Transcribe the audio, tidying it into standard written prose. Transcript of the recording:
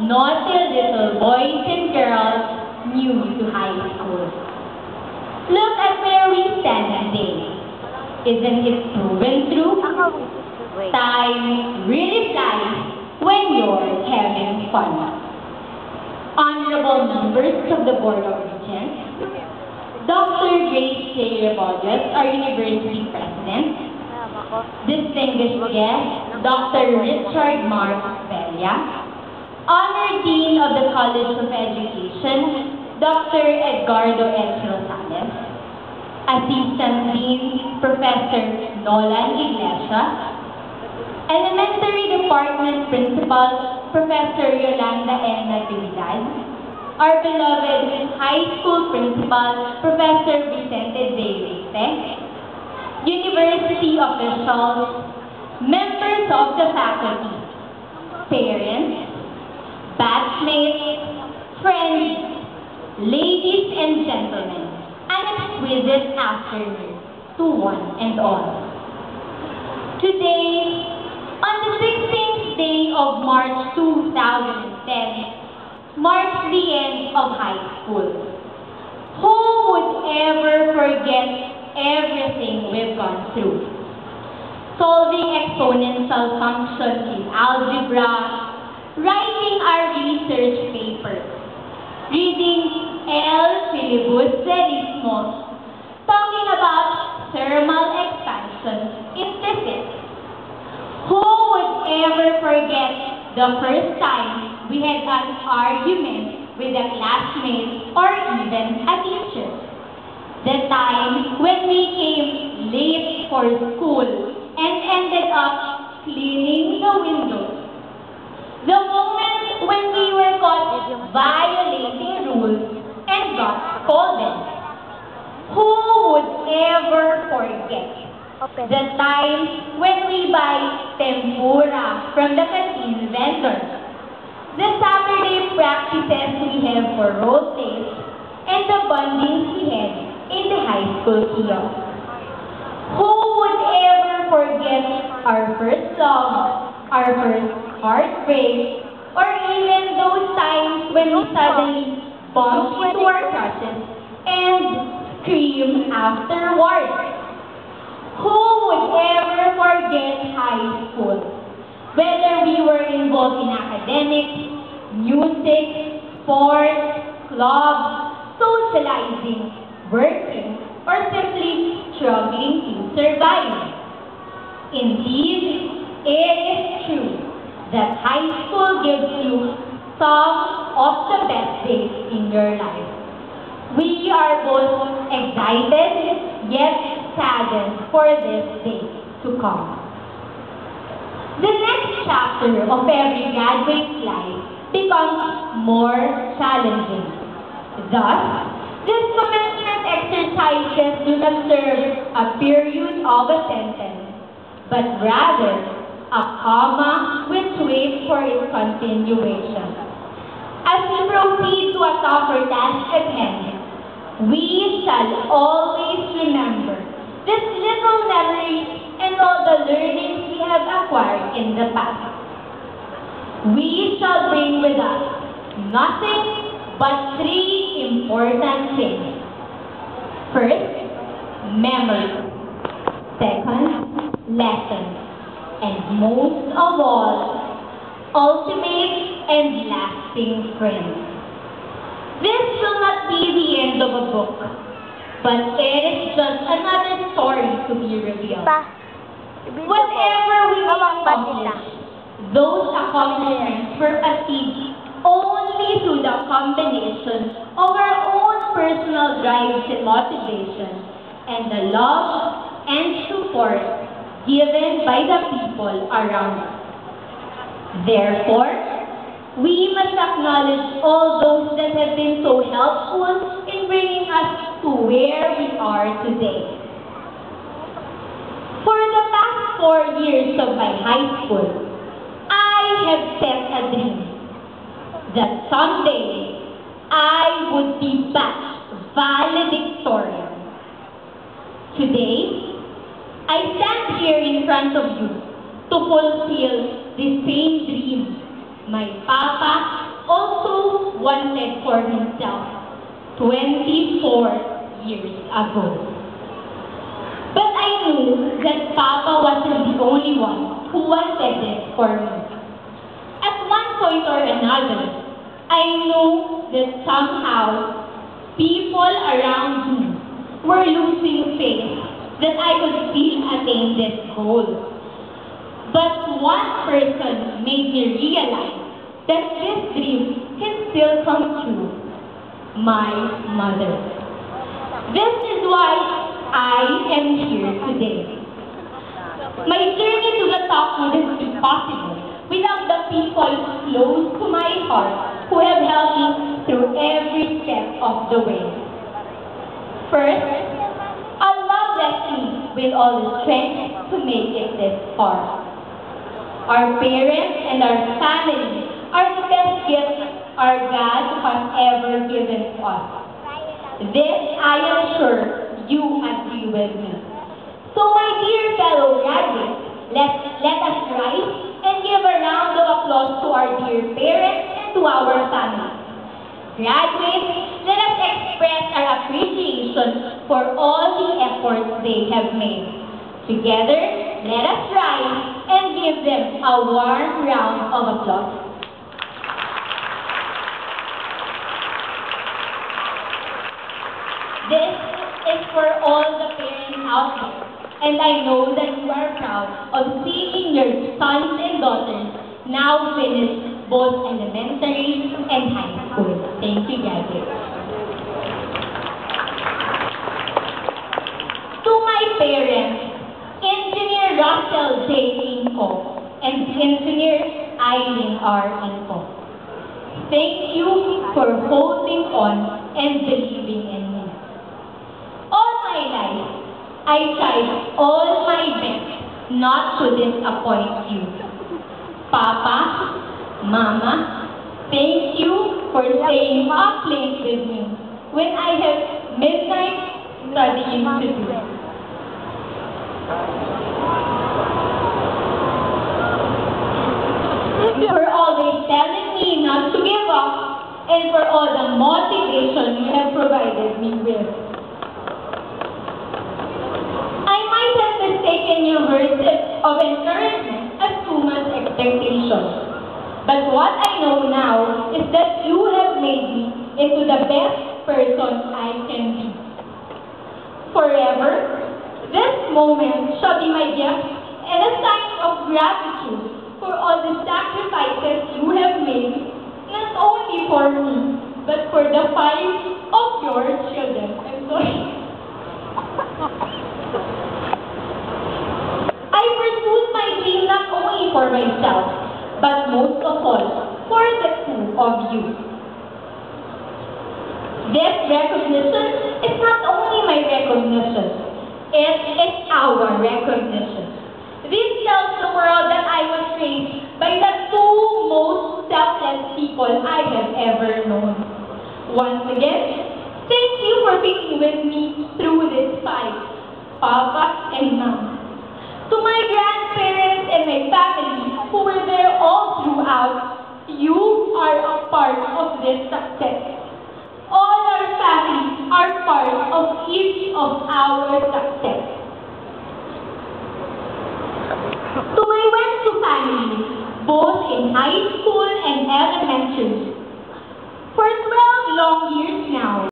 naughty little boys and girls new to high school. Look at where we stand today. Isn't it proven true? Time really flies when you're having fun. Honorable members of the Board of Regents, Dr. Grace J. Rebollos, our University President, distinguished guest, Dr. Richard Mark Velia, Honored Dean of the College of Education, Dr. Edgardo H. Rosales, Assistant Dean, Professor Nolan Iglesias, Elementary Department Principal, Professor Yolanda N. Natividad, our beloved High School Principal, Professor Vicente J. Reyte, University officials, members of the faculty, parents, batchmates, friends, ladies and gentlemen, an exquisite afternoon to one and all. Today, on the 16th day of March 2010, marks the end of high school. Who would ever forget everything we've gone through? Solving exponential functions in algebra, writing our research papers, reading El Filibusterismos, talking about thermal expansion in physics. Who would ever forget the first time we had an argument with a classmate or even a teacher? The time when we came late for school and ended up cleaning the windows. The moment when we were caught violating rules and got scolded. Who would ever forget the time when we buy tempura from the canteen vendor? The Saturday practices we have for role plays and the bondings we had in the high school kiosk. Who would ever forget our first love, our first heartbreak, or even those times when we suddenly bumped into our crushes and screamed afterwards? Who would ever forget high school? Whether we were involved in academics, music, sports, clubs, socializing, working, or simply struggling to survive. Indeed, it is true that high school gives you some of the best days in your life. We are both excited yet saddened for this day to come. The next chapter of every graduate's life becomes more challenging. Thus, these commencement exercises do not serve a period of a sentence, but rather a comma which waits for its continuation. As we proceed to a tougher task at hand, we shall always remember these little memories and all the learnings we have acquired in the past. We shall bring with us nothing but three important things. First, memory. Second, lessons. And most of all, ultimate and lasting friends. This will not be the end of a book, but it is just another story to be revealed. Whatever we accomplish, those accomplishments were achieved only through the combination of our own personal drives and motivation and the love and support given by the people around us. Therefore, we must acknowledge all those that have been so helpful in bringing us to where we are today. For the past 4 years of my high school, I have set a dream that someday I would be batch valedictorian. Today, I stand here in front of you to fulfill the same dream my papa wanted for himself 24 years ago. But I knew that Papa wasn't the only one who wanted it for me. At one point or another, I knew that somehow people around me were losing faith that I could still attain this goal. But one person made me realize that this dream can still come true. My mother. This is why I am here today. My journey to the top wouldn't be possible without the people close to my heart who have helped me through every step of the way. First, Allah bless me with all the strength to make it this far. Our parents and our family are the best gifts our God has ever given to us. This I am sure you agree with me. So my dear fellow graduates, let us rise and give a round of applause to our dear parents and to our family. Graduates, let us express our appreciation for all the efforts they have made. Together, let us rise and give them a warm round of applause. This is for all the parents out there, and I know that you are proud of seeing your sons and daughters now finish both elementary and high school. Thank you, graduates. To my parents, Engineer Russell J. Inco and Engineer Eileen R. Inco, thank you for holding on and believing in me. All my life, I tried all my best not to disappoint you. Papa, Mama, thank you for staying up late with me when I have midnight studying to do. For always telling me not to give up and for all the motivation you have provided me with. I might have mistaken your words of encouragement as too much expectation. But what I know now is that you have made me into the best person I can be. Forever, this moment shall be my gift and a sign of gratitude for all the sacrifices you have made, not only for me, but for the 5 of your children. I'm sorry. I pursued my dream not only for myself, but most of all, for the 2 of you. This recognition is not only my recognition, it is our recognition. This tells the world that I was raised by the 2 most selfless people I have ever known. Once again, thank you for being with me through this fight, Papa and Mama. To my grandparents and my family who were there all throughout, you are a part of this success. All our families are part of each of our success. To my Wensu family, both in high school and elementary, for 12 long years now,